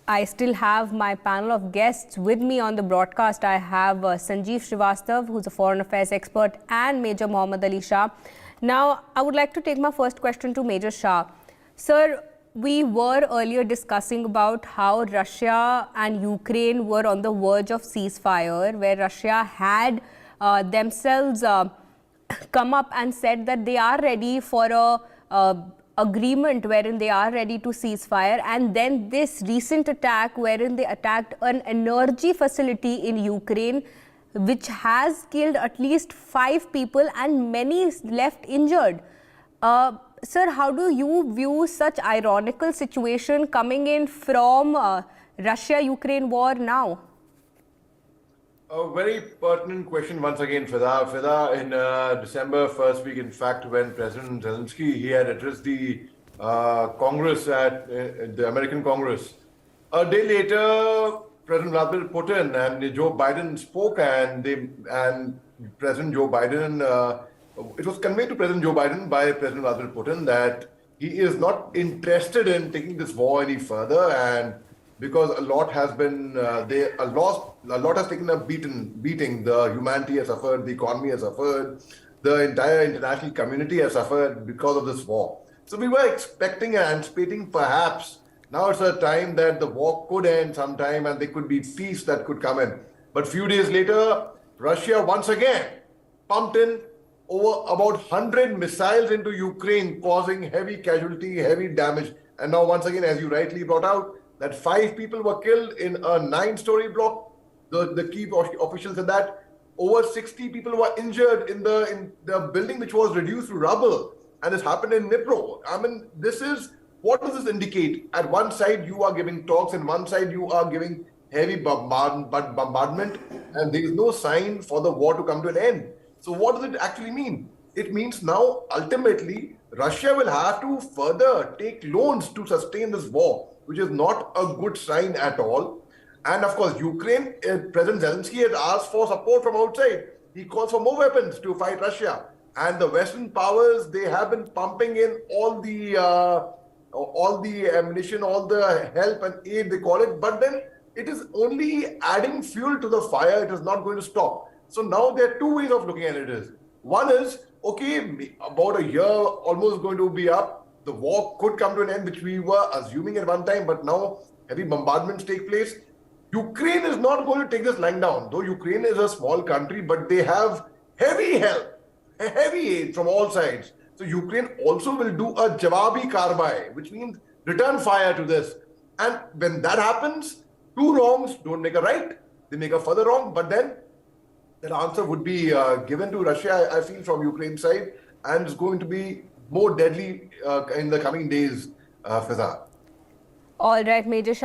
I still have my panel of guests with me on the broadcast. I have Sanjeev Srivastav, who's a foreign affairs expert, and Major Mohommed Ali Shah. Now, I would like to take my first question to Major Shah. Sir, we were earlier discussing about how Russia and Ukraine were on the verge of ceasefire, where Russia had themselves come up and said that they are ready for a agreement wherein they are ready to cease fire, and then this recent attack wherein they attacked an energy facility in Ukraine, which has killed at least 5 people and many left injured. Sir, how do you view such ironical situation coming in from Russia-Ukraine war now? A very pertinent question once again, Fida. In December first week, in fact, when President Zelensky, he had addressed the Congress at the American Congress. A day later, President Vladimir Putin and Joe Biden spoke, and President Joe Biden, it was conveyed to President Joe Biden by President Vladimir Putin that he is not interested in taking this war any further, and because a lot has been, a lot has taken a beating. The humanity has suffered, the economy has suffered, the entire international community has suffered because of this war. So we were expecting and anticipating perhaps now it's a time that the war could end sometime and there could be peace that could come in. But few days later, Russia once again pumped in over about 100 missiles into Ukraine, causing heavy casualty, heavy damage. And now once again, as you rightly brought out, that 5 people were killed in a 9-story block. The key officials said that over 60 people were injured in the building, which was reduced to rubble. And this happened in Dnipro. I mean, what does this indicate? At one side, you are giving talks, and one side, you are giving heavy bombardment, and there is no sign for the war to come to an end. So what does it actually mean? It means now, ultimately, Russia will have to further take loans to sustain this war, which is not a good sign at all. And of course, Ukraine, President Zelensky has asked for support from outside. He calls for more weapons to fight Russia. And the Western powers, they have been pumping in all the ammunition, all the help and aid, they call it. But then it is only adding fuel to the fire. It is not going to stop. So now there are 2 ways of looking at it. One is, okay, about a year almost going to be up. The war could come to an end, which we were assuming at one time, but now heavy bombardments take place. Ukraine is not going to take this lying down, though Ukraine is a small country, but they have heavy help, heavy aid from all sides. So Ukraine also will do a Jawabi Karbai, which means return fire to this. And when that happens, 2 wrongs don't make a right, they make a further wrong, but then that answer would be given to Russia, I feel, from Ukraine's side, and it's going to be more deadly in the coming days, Fiza. All right, Major Shah.